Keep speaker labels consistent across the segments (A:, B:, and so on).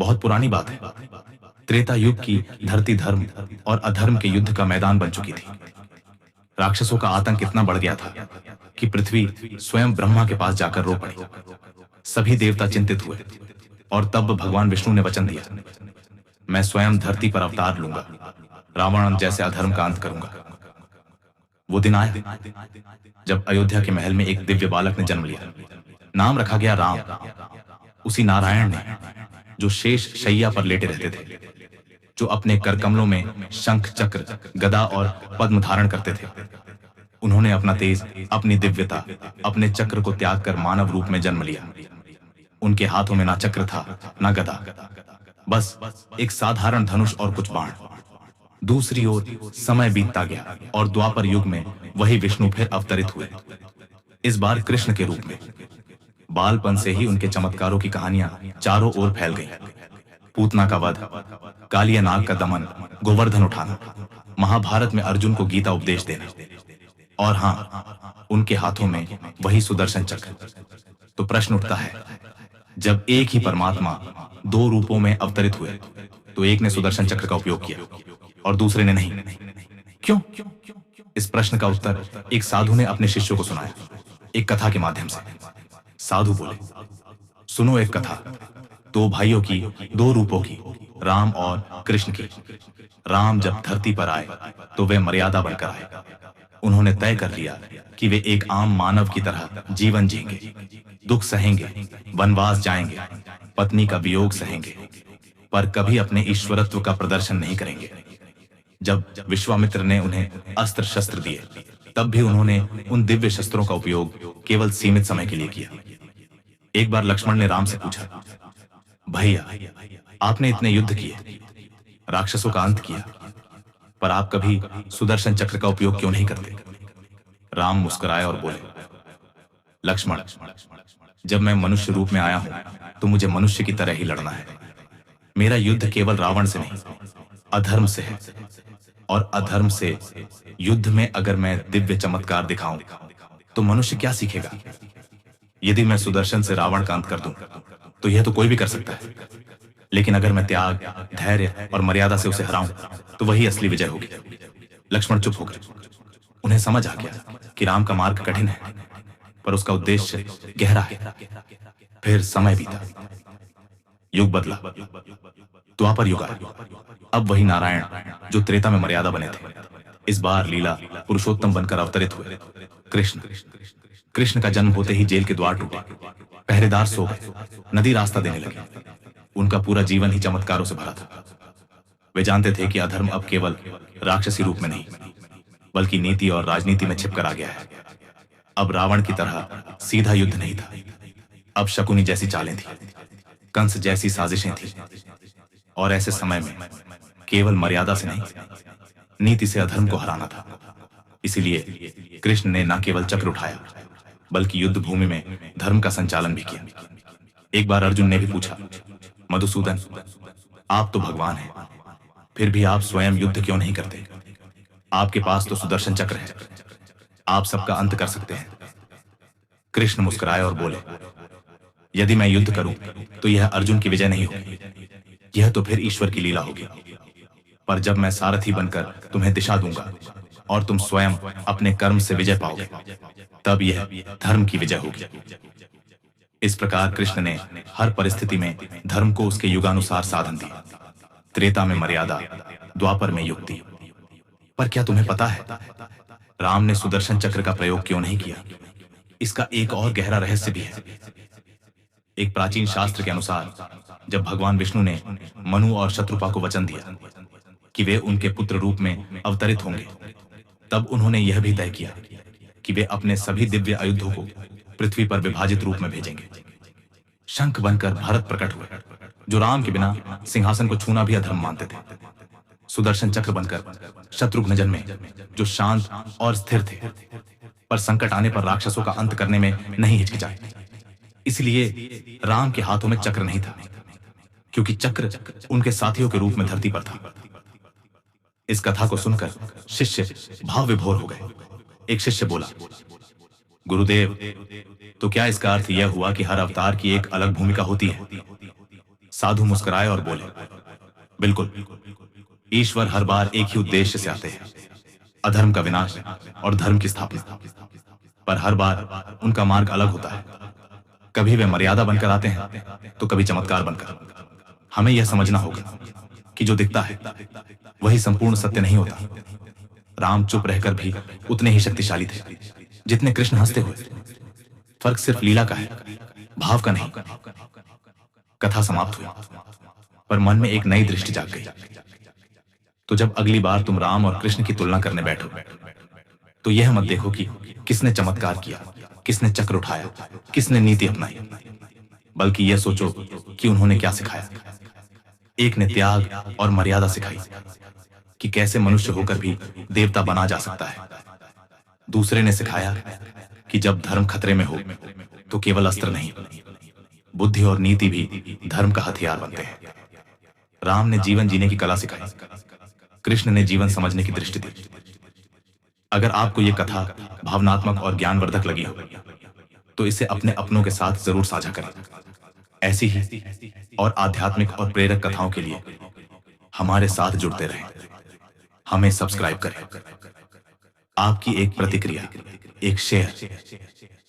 A: बहुत पुरानी बात है। त्रेता युग की धरती धर्म और अधर्म के युद्ध का मैदान बन चुकी थी। राक्षसों का आतंक इतना बढ़ गया था कि पृथ्वी स्वयं ब्रह्मा के पास जाकर रो पड़ी। सभी देवता चिंतित हुए और तब भगवान विष्णु ने वचन दिया, मैं स्वयं धरती पर अवतार लूंगा, रावण जैसे अधर्म का अंत करूंगा। वो दिन आया जब अयोध्या के महल में एक दिव्य बालक ने जन्म लिया। नाम रखा गया राम, उसी नारायण ने जो शेष शैया पर लेटे रहते थे, जो अपने करकमलों में शंख चक्र गदा और पद्म धारण करते थे। उन्होंने अपना तेज, अपनी दिव्यता, अपने चक्र को त्याग कर मानव रूप में जन्म लिया। उनके हाथों में ना चक्र था ना गदा, बस एक साधारण धनुष और कुछ बाण। दूसरी ओर समय बीतता गया और द्वापर युग में वही विष्णु फिर अवतरित हुए, इस बार कृष्ण के रूप में। बालपन से ही उनके चमत्कारों की कहानियां चारों ओर फैल गईं। पूतना का वध, कालिया नाग का दमन, गोवर्धन उठाना, महाभारत में अर्जुन को गीता उपदेश देना, और हां, उनके हाथों में वही सुदर्शन चक्र। तो प्रश्न उठता है, जब एक ही परमात्मा दो रूपों में अवतरित हुए तो एक ने सुदर्शन चक्र का उपयोग किया और दूसरे ने नहीं, क्यों? इस प्रश्न का उत्तर एक साधु ने अपने शिष्यों को सुनाया, एक कथा के माध्यम से। साधु बोले, सुनो एक कथा, दो भाइयों की, दो रूपों की, राम और कृष्ण की। राम जब धरती पर आए तो वे मर्यादा बनकर आए। उन्होंने तय कर लिया कि वे एक आम मानव की तरह जीवन जिएंगे, दुख सहेंगे, वनवास जाएंगे, पत्नी का वियोग सहेंगे, पर कभी अपने ईश्वरत्व का प्रदर्शन नहीं करेंगे। जब विश्वामित्र ने उन्हें अस्त्र शस्त्र दिए, तब भी उन्होंने उन दिव्य शस्त्रों का उपयोग केवल सीमित समय के लिए किया। एक बार लक्ष्मण ने राम से पूछा, भैया, आपने इतने युद्ध किए, राक्षसों का अंत किया, पर आप कभी सुदर्शन चक्र का उपयोग क्यों नहीं करते? राम मुस्कुराए और बोले, लक्ष्मण, जब मैं मनुष्य रूप में आया हूं तो मुझे मनुष्य की तरह ही लड़ना है। मेरा युद्ध केवल रावण से नहीं, अधर्म से है, और अधर्म से युद्ध में अगर मैं दिव्य चमत्कार दिखाऊं तो मनुष्य क्या सीखेगा? यदि मैं सुदर्शन से रावण का अंत कर दूं तो यह तो कोई भी कर सकता है, लेकिन अगर मैं त्याग, धैर्य और मर्यादा से उसे हराऊं तो वही असली विजय होगी। लक्ष्मण चुप हो गए। उन्हें समझ आ गया कि राम का मार्ग कठिन है, पर उसका उद्देश्य गहरा है। फिर समय बीता, युग बदला, द्वापर युग आया। अब वही नारायण जो त्रेता में मर्यादा बने थे, इस बार लीला पुरुषोत्तम बनकर अवतरित हुए। कृष्ण। कृष्ण का जन्म होते ही जेल के द्वार टूटे, पहरेदार सो गए, नदी रास्ता देने लगे। उनका पूरा जीवन ही चमत्कारों से भरा था। वे जानते थे कि अधर्म अब केवल राक्षसी रूप में नहीं, बल्कि नीति और राजनीति में छिपकर आ गया है। अब रावण की तरह सीधा युद्ध नहीं था, अब शकुनी जैसी चालें थी, कंस जैसी साजिशें थी। और ऐसे समय में केवल मर्यादा से नहीं, नीति से अधर्म को हराना था। इसीलिए कृष्ण ने न केवल चक्र उठाया, बल्कि युद्ध भूमि में धर्म का संचालन भी किया। एक बार अर्जुन ने भी पूछा, मधुसूदन, आप तो भगवान हैं, फिर भी आप स्वयं युद्ध क्यों नहीं करते? आपके पास तो सुदर्शन चक्र है, आप सबका अंत कर सकते हैं। कृष्ण मुस्कुराए और बोले, यदि मैं युद्ध करूं तो यह अर्जुन की विजय नहीं होगी, यह तो फिर ईश्वर की लीला होगी। पर जब मैं सारथी बनकर तुम्हें दिशा दूंगा और तुम स्वयं अपने कर्म से विजय पाओगे, तब यह धर्म की विजय होगी। इस प्रकार कृष्ण ने हर परिस्थिति में धर्म को उसके युगानुसार साधन दिया। त्रेता में मर्यादा, द्वापर में युक्ति। पर क्या तुम्हें पता है राम ने सुदर्शन चक्र का प्रयोग क्यों नहीं किया? इसका एक और गहरा रहस्य भी है। एक प्राचीन शास्त्र के अनुसार जब भगवान विष्णु ने मनु और शत्रुपा को वचन दिया कि वे उनके पुत्र रूप में अवतरित होंगे, तब उन्होंने यह भी तय किया कि वे अपने सभी दिव्य आयुधों को पृथ्वी पर विभाजित रूप में भेजेंगे। शंख बनकर भरत प्रकट हुए, जो राम के बिना सिंहासन को छूना भी अधर्म मानते थे। सुदर्शन चक्र बनकर शत्रुघ्न जन्मे, जो शांत और स्थिर थे, पर संकट आने पर राक्षसों का अंत करने में नहीं हिचकिचाए। इसलिए राम के हाथों में चक्र नहीं था, क्योंकि चक्र उनके साथियों के रूप में धरती पर था। इस कथा को सुनकर शिष्य भाव विभोर हो गए। एक शिष्य बोला, गुरुदेव, तो क्या इसका अर्थ यह हुआ कि हर अवतार की एक अलग भूमिका होती है? साधु मुस्कुराए और बोले, बिल्कुल, ईश्वर हर बार एक ही उद्देश्य से आते हैं, अधर्म का विनाश और धर्म की स्थापना। पर हर बार उनका मार्ग अलग होता है। कभी वे मर्यादा बनकर आते हैं तो कभी चमत्कार बनकर। हमें यह समझना होगा कि जो दिखता है वही संपूर्ण सत्य नहीं होता। राम चुप रहकर भी उतने ही शक्तिशाली थे जितने कृष्ण हंसते हुए। फर्क सिर्फ लीला का है, भाव का नहीं। कथा समाप्त हुई, पर मन में एक नई दृष्टि जाग गई। तो जब अगली बार तुम राम और कृष्ण की तुलना करने बैठो तो यह मत देखो कि किसने चमत्कार किया, किसने चक्र उठाया, किसने नीति अपनाई, बल्कि यह सोचो कि उन्होंने क्या सिखाया। एक ने त्याग और मर्यादा सिखाई कि कैसे मनुष्य होकर भी देवता बना जा सकता है। दूसरे ने सिखाया कि जब धर्म खतरे में हो तो केवल अस्त्र नहीं, बुद्धि और नीति भी धर्म का हथियार बनते हैं। राम ने जीवन जीने की कला सिखाई, कृष्ण ने जीवन समझने की दृष्टि दी। अगर आपको यह कथा भावनात्मक और ज्ञानवर्धक लगी हो तो इसे अपने अपनों के साथ जरूर साझा करें। ऐसी ही और आध्यात्मिक और प्रेरक कथाओं के लिए हमारे साथ जुड़ते रहें। हमें सब्सक्राइब करें। आपकी एक प्रतिक्रिया, एक शेयर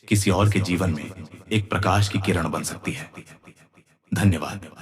A: किसी और के जीवन में एक प्रकाश की किरण बन सकती है। धन्यवाद।